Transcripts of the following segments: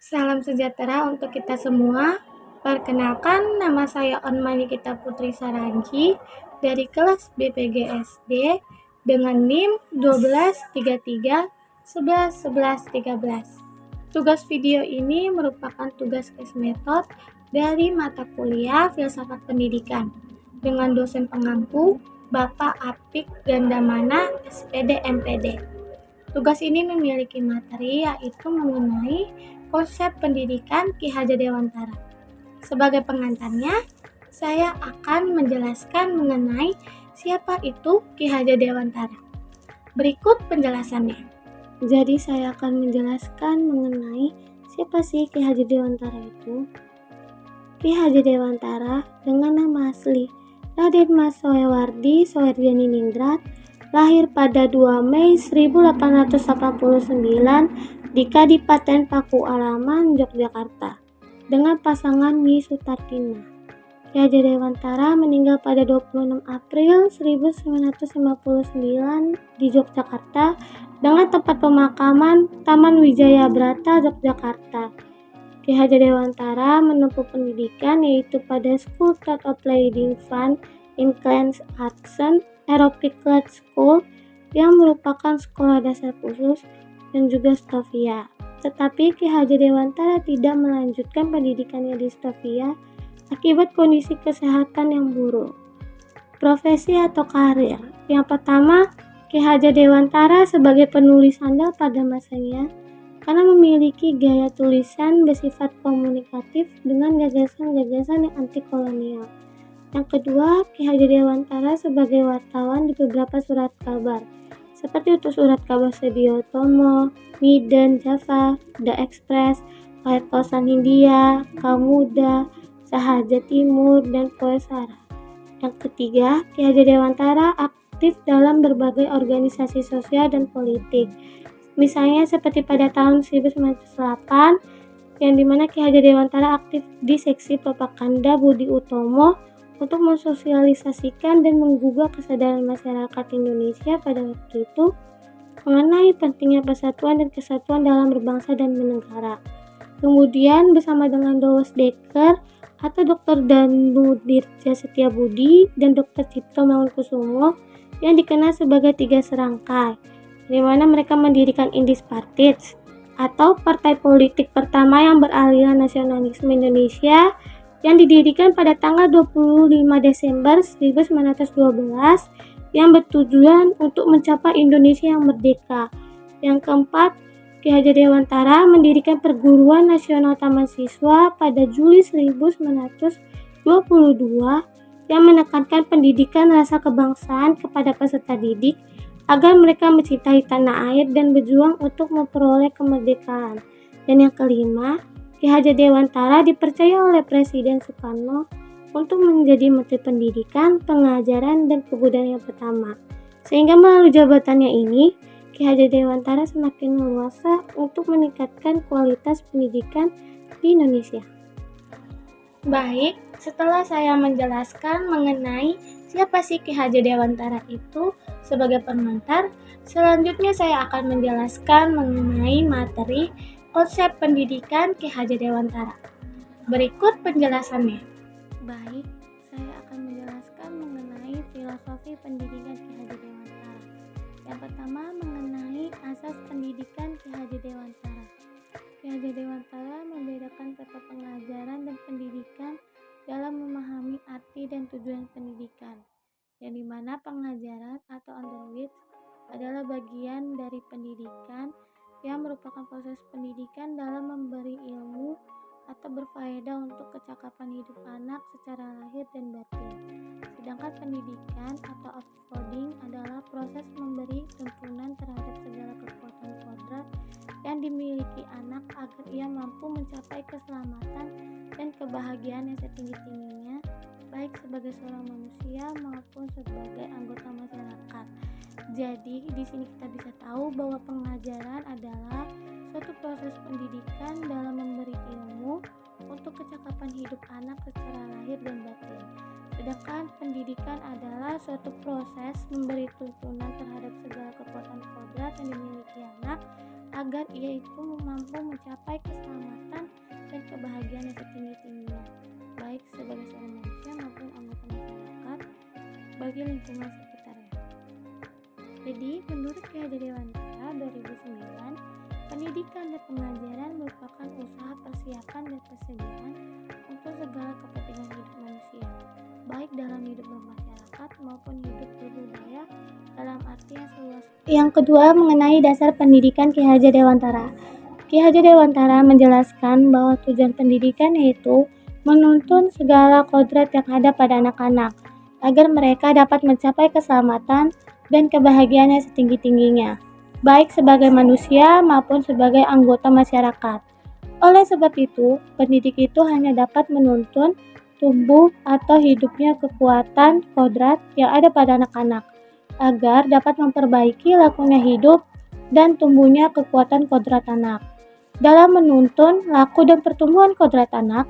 Salam sejahtera untuk kita semua. Perkenalkan, nama saya Onma Nikita Putri Saranji dari kelas BPG SD dengan NIM 1233111113. Tugas video ini merupakan tugas tes metode dari mata kuliah Filsafat Pendidikan dengan dosen pengampu Bapak Apik Gandamana SPD MPD. Tugas ini memiliki materi yaitu mengenai konsep pendidikan Ki Hajar Dewantara. Sebagai pengantarnya, saya akan menjelaskan mengenai siapa itu Ki Hajar Dewantara. Berikut penjelasannya. Jadi saya akan menjelaskan mengenai siapa sih Ki Hajar Dewantara itu. Ki Hajar Dewantara dengan nama asli Raden Mas Soewardi Soehardianingrat lahir pada 2 Mei 1889 di Kadipaten Paku Alaman, Yogyakarta, dengan pasangan Mi Sutartina. Ki Hajar Dewantara meninggal pada 26 April 1959 di Yogyakarta dengan tempat pemakaman Taman Wijaya Brata, Yogyakarta. Ki Hajar Dewantara menempuh pendidikan yaitu pada School of Leading Fund in Clans Action Aerobic Class School yang merupakan sekolah dasar khusus dan juga Stovia. Tetapi Ki Hajar Dewantara tidak melanjutkan pendidikannya di Stovia akibat kondisi kesehatan yang buruk. Profesi atau karir. Yang pertama, Ki Hajar Dewantara sebagai penulis handal pada masanya karena memiliki gaya tulisan bersifat komunikatif dengan gagasan-gagasan yang anti kolonial. Yang kedua, Ki Hajar Dewantara sebagai wartawan di beberapa surat kabar, seperti untuk surat kabar Sedio Tomo, Midden, Java, The Express, Wahid Kosan Hindia, Kamuda, Sahaja Timur, dan Poesara. Yang ketiga, Ki Hajar Dewantara aktif dalam berbagai organisasi sosial dan politik. Misalnya seperti pada tahun 1908, yang dimana Ki Hajar Dewantara aktif di seksi propaganda Budi Utomo untuk mensosialisasikan dan menggugah kesadaran masyarakat Indonesia pada waktu itu mengenai pentingnya persatuan dan kesatuan dalam berbangsa dan bernegara. Kemudian bersama dengan Dowes Dekker atau Dr. Danu Dirja Setiabudi dan Dr. Cipto Mangunkusumo yang dikenal sebagai tiga serangkai, di mana mereka mendirikan Indis Partits atau partai politik pertama yang beraliran nasionalisme Indonesia yang didirikan pada tanggal 25 Desember 1912 yang bertujuan untuk mencapai Indonesia yang merdeka. Yang keempat, Ki Hajar Dewantara mendirikan Perguruan Nasional Taman Siswa pada Juli 1922 yang menekankan pendidikan rasa kebangsaan kepada peserta didik agar mereka mencintai tanah air dan berjuang untuk memperoleh kemerdekaan. Dan yang kelima, Ki Hajar Dewantara dipercaya oleh Presiden Soekarno untuk menjadi Menteri Pendidikan, Pengajaran, dan Kebudayaan yang pertama. Sehingga melalui jabatannya ini, Ki Hajar Dewantara semakin leluasa untuk meningkatkan kualitas pendidikan di Indonesia. Baik, setelah saya menjelaskan mengenai siapa sih Ki Hajar Dewantara itu sebagai pengantar, selanjutnya saya akan menjelaskan mengenai materi konsep pendidikan Ki Hajar Dewantara. Berikut penjelasannya. Baik, saya akan menjelaskan mengenai filosofi pendidikan Ki Hajar Dewantara. Yang pertama mengenai asas pendidikan Ki Hajar Dewantara. Ki Hajar Dewantara membedakan kata pengajaran dan pendidikan dalam memahami arti dan tujuan pendidikan, yang dimana pengajaran atau underwith adalah bagian dari pendidikan yang merupakan proses pendidikan dalam memberi ilmu atau berfaedah untuk kecakapan hidup anak secara lahir dan batin. Sedangkan pendidikan atau uploading adalah proses memberi tuntunan terhadap segala kekuatan kodrat yang dimiliki anak agar ia mampu mencapai keselamatan dan kebahagiaan yang setinggi-tingginya, baik sebagai seorang manusia maupun sebagai anggota masyarakat. Jadi di sini kita bisa tahu bahwa pengajaran adalah suatu proses pendidikan dalam memberi ilmu untuk kecakapan hidup anak secara lahir dan batin. Sedangkan pendidikan adalah suatu proses memberi tuntunan terhadap segala kekuatan kodrat yang dimiliki anak agar ia itu mampu mencapai keselamatan dan kebahagiaan yang setinggi-tingginya, baik sebagai seorang manusia maupun anggota masyarakat bagi lingkungan sekitarnya. Jadi, menurut Ki Hajar Dewantara 2009, pendidikan dan pengajaran merupakan usaha persiapan dan persediaan untuk segala kepentingan hidup manusia, baik dalam hidup bermasyarakat maupun hidup berbudaya dalam arti yang seluas. Yang kedua, mengenai dasar pendidikan Ki Hajar Dewantara. Ki Hajar Dewantara menjelaskan bahwa tujuan pendidikan yaitu menuntun segala kodrat yang ada pada anak-anak agar mereka dapat mencapai keselamatan dan kebahagiaan yang setinggi-tingginya, baik sebagai manusia maupun sebagai anggota masyarakat. Oleh sebab itu, pendidik itu hanya dapat menuntun tumbuh atau hidupnya kekuatan kodrat yang ada pada anak-anak, agar dapat memperbaiki lakunya hidup dan tumbuhnya kekuatan kodrat anak. Dalam menuntun laku dan pertumbuhan kodrat anak,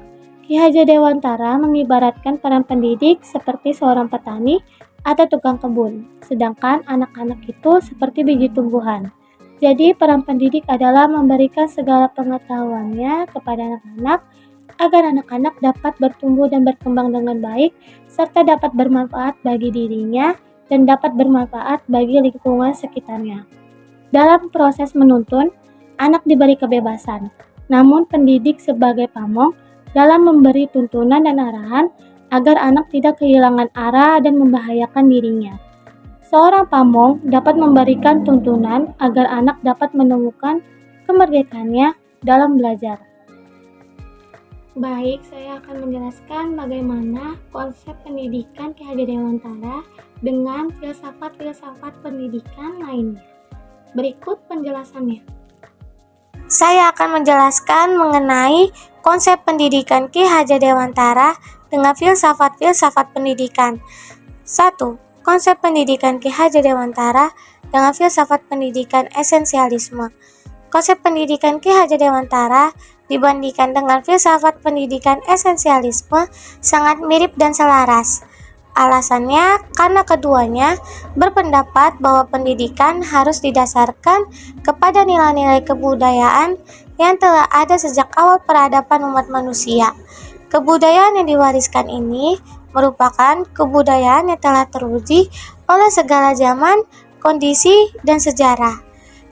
Ki Hajar Dewantara mengibaratkan peran pendidik seperti seorang petani atau tukang kebun, sedangkan anak-anak itu seperti biji tumbuhan. Jadi peran pendidik adalah memberikan segala pengetahuannya kepada anak-anak agar anak-anak dapat bertumbuh dan berkembang dengan baik serta dapat bermanfaat bagi dirinya dan dapat bermanfaat bagi lingkungan sekitarnya. Dalam proses menuntun, anak diberi kebebasan, namun pendidik sebagai pamong dalam memberi tuntunan dan arahan agar anak tidak kehilangan arah dan membahayakan dirinya. Seorang pamong dapat memberikan tuntunan agar anak dapat menemukan kemerdekaannya dalam belajar. Baik, saya akan menjelaskan bagaimana konsep pendidikan Ki Hajar Dewantara dengan filsafat-filsafat pendidikan lainnya. Berikut penjelasannya. Saya akan menjelaskan mengenai konsep pendidikan Ki Hajar Dewantara dengan filsafat-filsafat pendidikan. 1. Konsep pendidikan Ki Hajar Dewantara dengan filsafat pendidikan esensialisme. Konsep pendidikan Ki Hajar Dewantara dibandingkan dengan filsafat pendidikan esensialisme sangat mirip dan selaras. Alasannya karena keduanya berpendapat bahwa pendidikan harus didasarkan kepada nilai-nilai kebudayaan yang telah ada sejak awal peradaban umat manusia. Kebudayaan yang diwariskan ini merupakan kebudayaan yang telah teruji oleh segala zaman, kondisi, dan sejarah.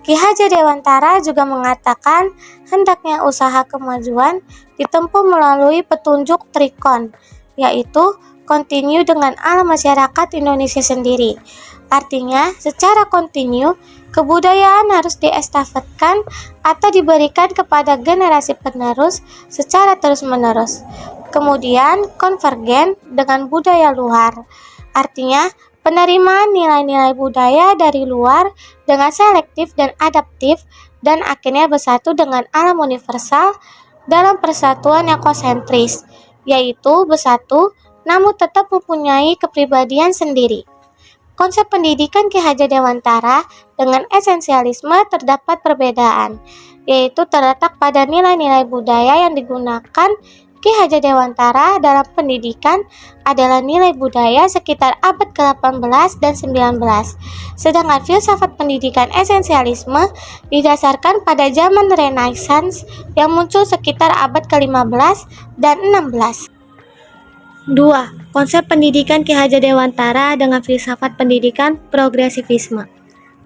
Ki Hajar Dewantara juga mengatakan hendaknya usaha kemajuan ditempuh melalui petunjuk trikon, yaitu kontinu dengan alam masyarakat Indonesia sendiri. Artinya, secara kontinu, kebudayaan harus diestafetkan atau diberikan kepada generasi penerus secara terus-menerus. Kemudian, konvergen dengan budaya luar. Artinya, penerimaan nilai-nilai budaya dari luar dengan selektif dan adaptif dan akhirnya bersatu dengan alam universal dalam persatuan yang konsentris, yaitu bersatu namun tetap mempunyai kepribadian sendiri. Konsep pendidikan Ki Hajar Dewantara dengan esensialisme terdapat perbedaan, yaitu terletak pada nilai-nilai budaya yang digunakan. Ki Hajar Dewantara dalam pendidikan adalah nilai budaya sekitar abad ke-18 dan 19, sedangkan filsafat pendidikan esensialisme didasarkan pada zaman Renaissance yang muncul sekitar abad ke-15 dan 16. 2. Konsep pendidikan Ki Hajar Dewantara dengan filsafat pendidikan progresivisme.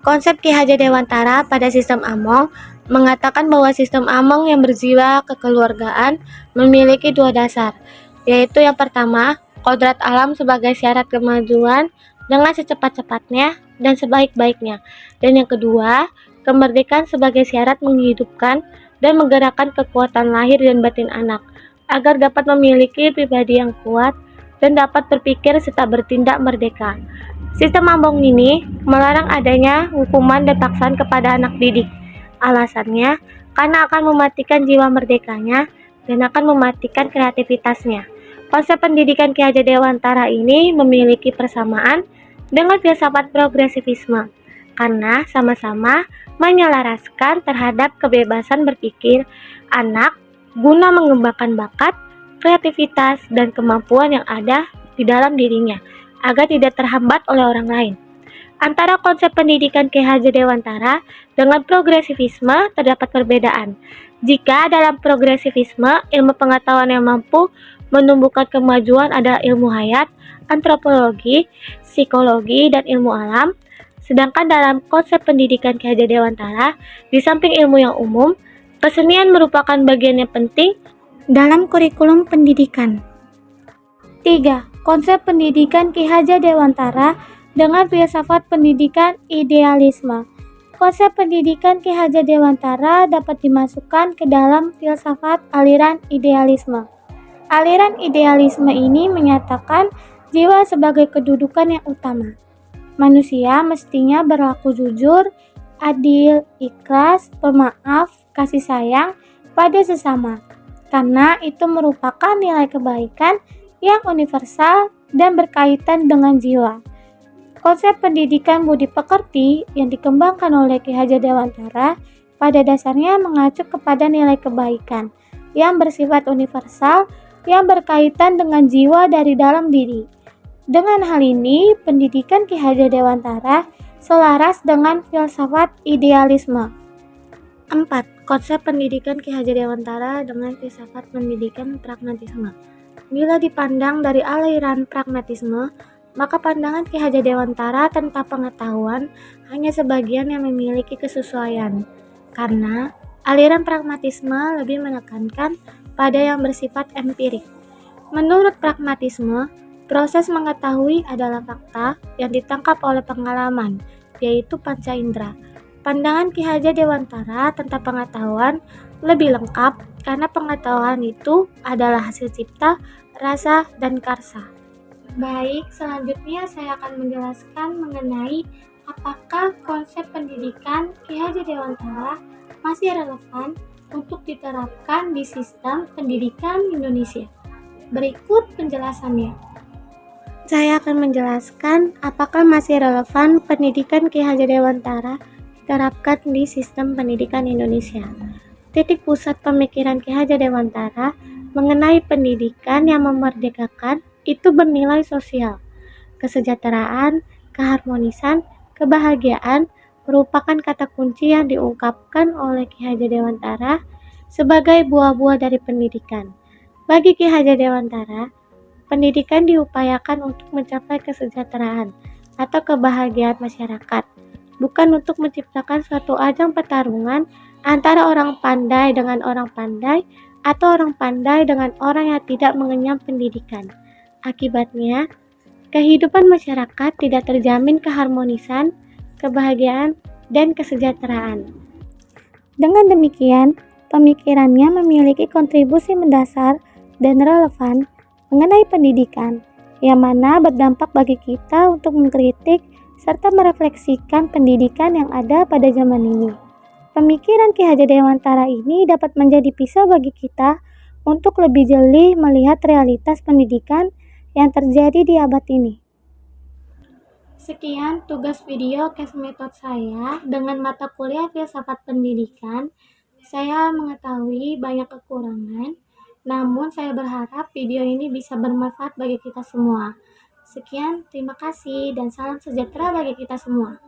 Konsep Ki Hajar Dewantara pada sistem Among mengatakan bahwa sistem Among yang berjiwa kekeluargaan memiliki dua dasar, yaitu yang pertama, kodrat alam sebagai syarat kemajuan dengan secepat-cepatnya dan sebaik-baiknya, dan yang kedua, kemerdekaan sebagai syarat menghidupkan dan menggerakkan kekuatan lahir dan batin anak, agar dapat memiliki pribadi yang kuat dan dapat berpikir serta bertindak merdeka. Sistem Among ini melarang adanya hukuman dan paksaan kepada anak didik. Alasannya, karena akan mematikan jiwa merdekanya dan akan mematikan kreativitasnya. Konsep pendidikan Ki Hajar Dewantara ini memiliki persamaan dengan filsafat progresivisme, karena sama-sama menyelaraskan terhadap kebebasan berpikir anak guna mengembangkan bakat, kreativitas, dan kemampuan yang ada di dalam dirinya, agar tidak terhambat oleh orang lain. Antara konsep pendidikan Ki Hajar Dewantara dengan progresivisme terdapat perbedaan. Jika dalam progresivisme, ilmu pengetahuan yang mampu menumbuhkan kemajuan adalah ilmu hayat, antropologi, psikologi, dan ilmu alam. Sedangkan dalam konsep pendidikan Ki Hajar Dewantara, di samping ilmu yang umum, kesenian merupakan bagian yang penting dalam kurikulum pendidikan. 3. Konsep pendidikan Ki Hajar Dewantara dengan filsafat pendidikan idealisme. Konsep pendidikan Ki Hajar Dewantara dapat dimasukkan ke dalam filsafat aliran idealisme. Aliran idealisme ini menyatakan jiwa sebagai kedudukan yang utama. Manusia mestinya berlaku jujur, adil, ikhlas, pemaaf, kasih sayang pada sesama, karena itu merupakan nilai kebaikan yang universal dan berkaitan dengan jiwa. Konsep pendidikan budi pekerti yang dikembangkan oleh Ki Hajar Dewantara pada dasarnya mengacu kepada nilai kebaikan yang bersifat universal yang berkaitan dengan jiwa dari dalam diri. Dengan hal ini, pendidikan Ki Hajar Dewantara selaras dengan filsafat idealisme. 4. Konsep pendidikan Ki Hajar Dewantara dengan filsafat pendidikan pragmatisme. Bila dipandang dari aliran pragmatisme, maka pandangan Ki Hajar Dewantara tentang pengetahuan hanya sebagian yang memiliki kesesuaian, karena aliran pragmatisme lebih menekankan pada yang bersifat empirik. Menurut pragmatisme, proses mengetahui adalah fakta yang ditangkap oleh pengalaman, yaitu panca indera. Pandangan Ki Hajar Dewantara tentang pengetahuan lebih lengkap karena pengetahuan itu adalah hasil cipta, rasa, dan karsa. Baik, selanjutnya saya akan menjelaskan mengenai apakah konsep pendidikan Ki Hajar Dewantara masih relevan untuk diterapkan di sistem pendidikan Indonesia. Berikut penjelasannya. Saya akan menjelaskan apakah masih relevan pendidikan Ki Hajar Dewantara diterapkan di sistem pendidikan Indonesia. Titik pusat pemikiran Ki Hajar Dewantara mengenai pendidikan yang memerdekakan itu bernilai sosial. Kesejahteraan, keharmonisan, kebahagiaan merupakan kata kunci yang diungkapkan oleh Ki Hajar Dewantara sebagai buah-buah dari pendidikan. Bagi Ki Hajar Dewantara, pendidikan diupayakan untuk mencapai kesejahteraan atau kebahagiaan masyarakat, bukan untuk menciptakan suatu ajang pertarungan antara orang pandai dengan orang pandai atau orang pandai dengan orang yang tidak mengenyam pendidikan. Akibatnya, kehidupan masyarakat tidak terjamin keharmonisan, kebahagiaan, dan kesejahteraan. Dengan demikian, pemikirannya memiliki kontribusi mendasar dan relevan mengenai pendidikan, yang mana berdampak bagi kita untuk mengkritik serta merefleksikan pendidikan yang ada pada zaman ini. Pemikiran Ki Hajar Dewantara ini dapat menjadi pisau bagi kita untuk lebih jeli melihat realitas pendidikan yang terjadi di abad ini. Sekian tugas video case method saya dengan mata kuliah filsafat pendidikan. Saya mengetahui banyak kekurangan, namun saya berharap video ini bisa bermanfaat bagi kita semua. Sekian, terima kasih dan salam sejahtera bagi kita semua.